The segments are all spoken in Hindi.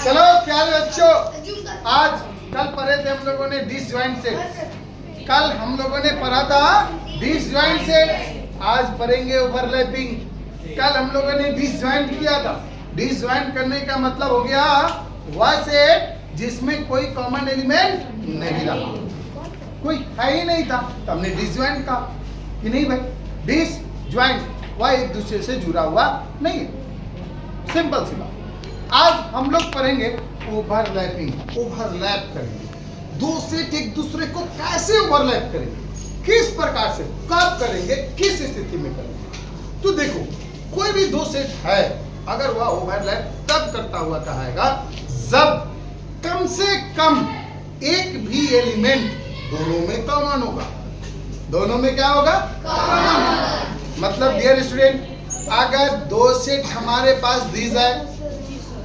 चलो प्यारे बच्चों, आज कल पढ़े थे हम लोगों ने डिसजॉइंट सेट। कल हम लोगों ने पढ़ा था डिसजॉइंट सेट, आज पढ़ेंगे ओवरलैपिंग। कल हम लोगों ने डिसजॉइंट किया था। डिसजॉइंट करने का मतलब हो गया वह सेट जिसमें कोई कॉमन एलिमेंट नहीं रहा, कोई है ही नहीं था, तो हमने डिसजॉइंट कहा कि नहीं भाई, डिसजॉइंट वह एक दूसरे से जुड़ा हुआ नहीं है। सिंपल सी बात। आज हम लोग पढ़ेंगे ओवरलैपिंग। ओवरलैप करेंगे, दो सेट एक दूसरे को कैसे ओवरलैप करेंगे, किस प्रकार से, कब करेंगे, किस स्थिति में करेंगे। तो देखो, कोई भी दो सेट है, अगर वह ओवरलैप तब करता हुआ कहाएगा जब कम से कम एक भी एलिमेंट दोनों में कॉमन होगा। दोनों में क्या होगा? कॉमन। मतलब डियर स्टूडेंट, अगर दो सेट हमारे पास दीज है,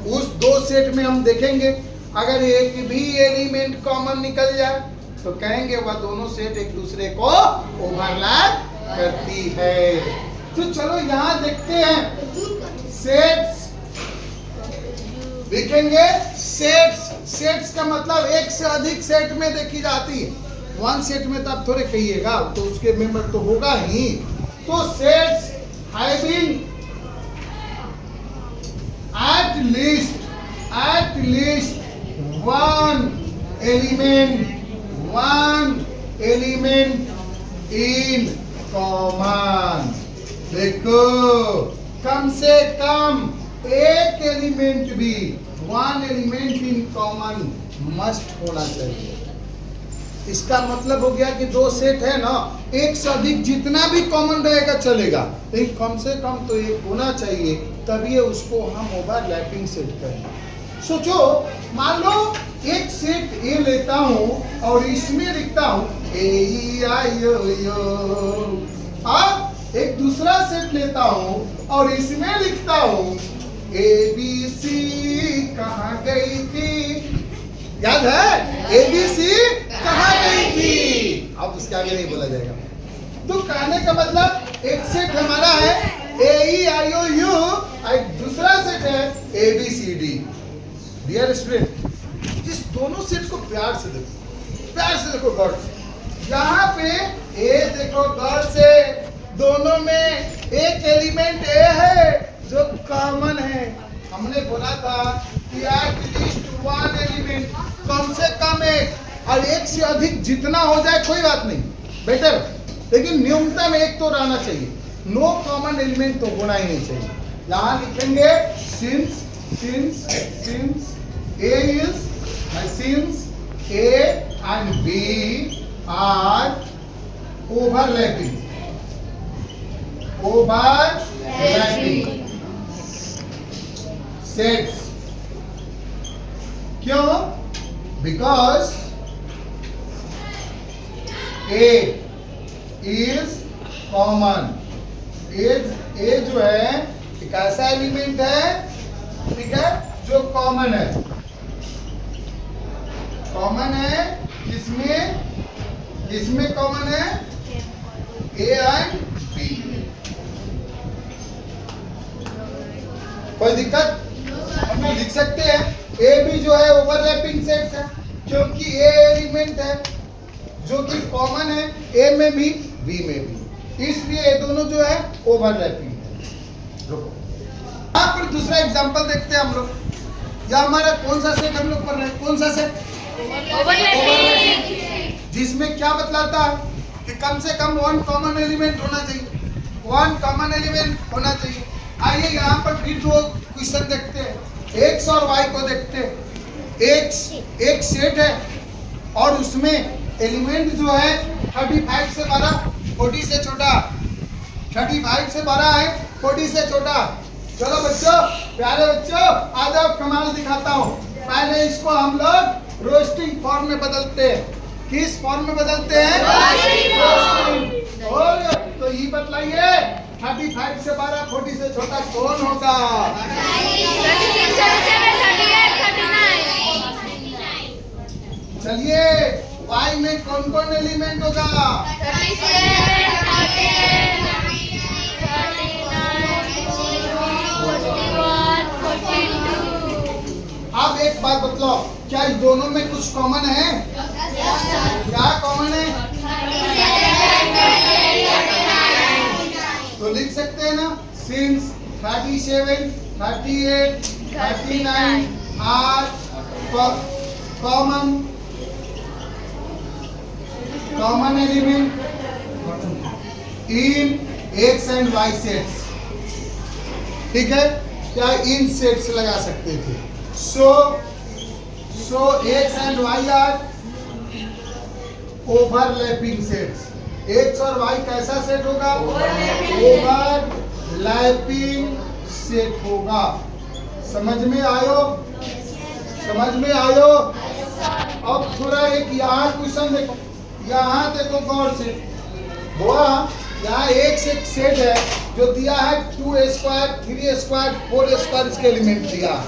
उस दो सेट में हम देखेंगे अगर एक भी एलिमेंट कॉमन निकल जाए तो कहेंगे वह दोनों सेट एक दूसरे को ओवरलैप करती है। तो चलो यहां देखते हैं सेट्स, देखेंगे सेट्स। सेट्स का मतलब एक से अधिक सेट में देखी जाती है। वन सेट में तो आप थोड़े कहिएगा, तो उसके मेंबर तो होगा ही। तो sets having at least one element in common। देखो, कम से कम एक एलिमेंट भी, one element in common must होना चाहिए। इसका मतलब हो गया कि दो सेट है ना, एक से अधिक जितना भी कॉमन रहेगा चलेगा, लेकिन कम से कम तो एक होना चाहिए, तभी उसको हम ओवरलैपिंग सेट करेंगे। सोचो, मान लो एक सेट ए लेता हूं और इसमें लिखता हूं ए ई आई ओ यू, और एक दूसरा सेट लेता हूं और इसमें लिखता हूं ए बी सी कहां गई थी। याद है ए बी सी कहां गई थी? अब उसके आगे नहीं बोला जाएगा। तो कहने का मतलब एक सेट हमारा है ए ई आई ओ यू, एक दूसरा सेट है A B C D. Dear student, इस दोनों सेट को प्यार से देखो, प्यार से देखो, गौर से। यहाँ पे ए देखो गौर से, दोनों में एक एलिमेंट ए है जो कॉमन है। हमने बोला था कि एट लीस्ट वन एलिमेंट, कम से कम एक, और एक से अधिक जितना हो जाए कोई बात नहीं, बेटर, लेकिन न्यूनतम एक तो रहना चाहिए। नो कॉमन एलिमेंट तो होना ही नहीं चाहिए। यहां लिखेंगे since A is, since A and B are overlapping sets. क्यों? Because A is common. A जो है एक ऐसा एलिमेंट है, ठीक है, जो कॉमन है। कॉमन है किसमें कॉमन है? A and B. कोई दिक्कत? हम लोग लिख सकते हैं ए बी जो है ओवरलैपिंग सेट्स है, क्योंकि ए एलिमेंट है जो कि कॉमन है ए में भी बी में भी, इसलिए ये दोनों जो है ओवरलैपिंग है। रुको, यहाँ पर दूसरा एग्जांपल देखते हैं हम लोग। यह हमारा कौन सा सेट हम लोग पढ़ रहे हैं? कौन सा सेट? ओवरलैपिंग। जिसमें क्या बतलाता है कि कम से कम वन कॉमन एलिमेंट होना चाहिए, वन कॉमन एलिमेंट होना चाहिए। आइए यहाँ पर फिर दो क्वेश्चन देखते हैं। एक्स और वाई को देखते हैं। एक सेट है और उसमें एलिमेंट जो है 35 से बड़ा, 40 से छोटा, 35 से बड़ा है, 40 से छोटा। चलो बच्चों, प्यारे बच्चों, आ जाओ, कमाल दिखाता हूँ। पहले इसको हम लोग रोस्टिंग फॉर्म में बदलते हैं। किस फॉर्म में बदलते हैं? रोस्टिंग। और तो ये बतलाइए, 35 से बड़ा, 40 से छोटा कौन होगा? चलिए, वाई में कौन कौन एलिमेंट होगा? अब एक बात बतलाओ, क्या इस दोनों में कुछ कॉमन है? क्या कॉमन है? तो लिख सकते हैं ना, since 37, 38, 39 are common element in X and Y sets. ठीक है, क्या इन सेट्स लगा सकते थे? So X and Y are overlapping sets. X और वाई कैसा सेट होगा? ओवरलैपिंग सेट होगा। समझ में आयो? समझ में आयो? अब थोड़ा एक यहाँ क्वेश्चन देखो, यहाँ देखो गौर से। हुआ यहाँ एक से सेट है जो दिया है 2 स्क्वायर, 3 स्क्वायर, 4 स्क्वायर, इसके एलिमेंट दिया है।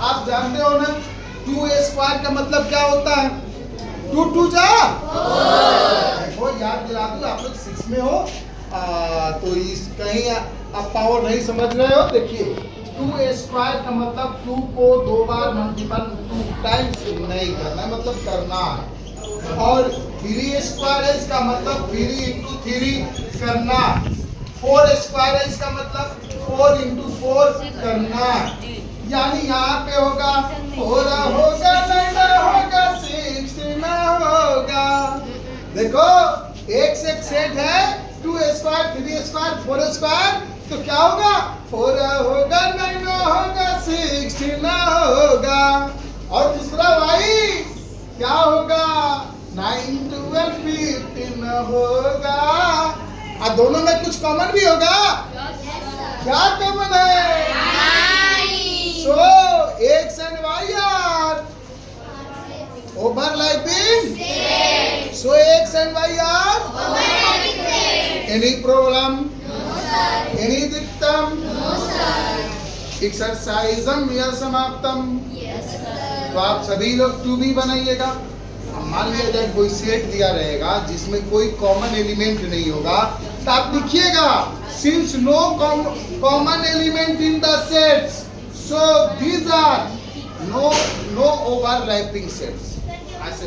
आप जानते हो ना 2 स्क्वायर का मतलब क्या होता है? 2 2 जा देखो, याद दिला दूं, आप लोग 6 में हो तो इस कहीं आप पावर नहीं समझ रहे हो। देखिए 2 स्क्वायर का मतलब 2 को 2 बार मल्टीपल 2 टाइम्स नहीं करना, मतलब करना है। और 3 स्क्वायर है इसका मतलब 3 इंटू 3 करना। 4 स्क्वायर है इसका मतलब 4 इंटू 4 करना। यानी यहाँ पे होगा 4 होगा, 9 होगा, 16 होगा। देखो एक से एक सेट है 2 स्क्वायर, 3 स्क्वायर, 4 स्क्वायर, तो क्या होगा? 4 होगा, 9 होगा, 16 होगा। और दूसरा वाई क्या होगा? 9 12 15 होगा। और दोनों में कुछ कॉमन भी होगा। क्या कॉमन है? So X and Y are overlapping. So X and Y are any problem? Any दिक्कत? एक्सरसाइजम या समाप्तम। तो आप सभी लोग 2B बनाइएगा। मान लिया जाए कोई सेट दिया रहेगा जिसमें कोई कॉमन एलिमेंट नहीं होगा, तो आप लिखिएगा since no common element in the sets, so these are no overlapping sets. ऐसे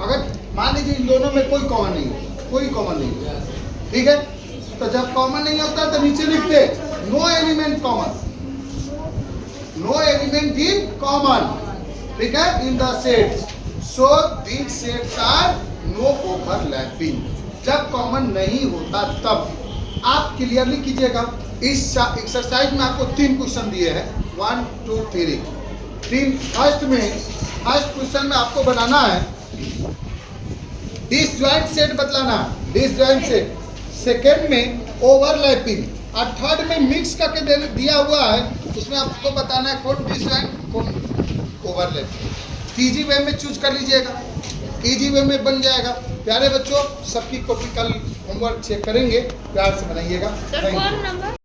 अगर मान लीजिए इन दोनों में कोई कॉमन नहीं है, कोई कॉमन नहीं है, ठीक है, तो जब कॉमन नहीं होता तो नीचे लिखते no element common, no element in common, ठीक है, in the sets. So these sets are no overlapping। जब कॉमन नहीं होता तब आप क्लियरली कीजिएगा। इस एक्सरसाइज में आपको 3 क्वेश्चन दिए हैं, 1 2 3। फर्स्ट क्वेश्चन में आपको बनाना है डिसजॉइंट सेट बतलाना, डिसजॉइंट सेट। सेकेंड में ओवरलैपिंग और थर्ड में मिक्स करके दिया हुआ है, उसमें आपको बताना है कौन डिसजॉइंट कौन ओवरलैपिंग। इजी वे में चूज कर लीजिएगा, इजी वे में बन जाएगा। प्यारे बच्चों, सबकी कॉपी कल होमवर्क चेक करेंगे, प्यार से बनाइएगा।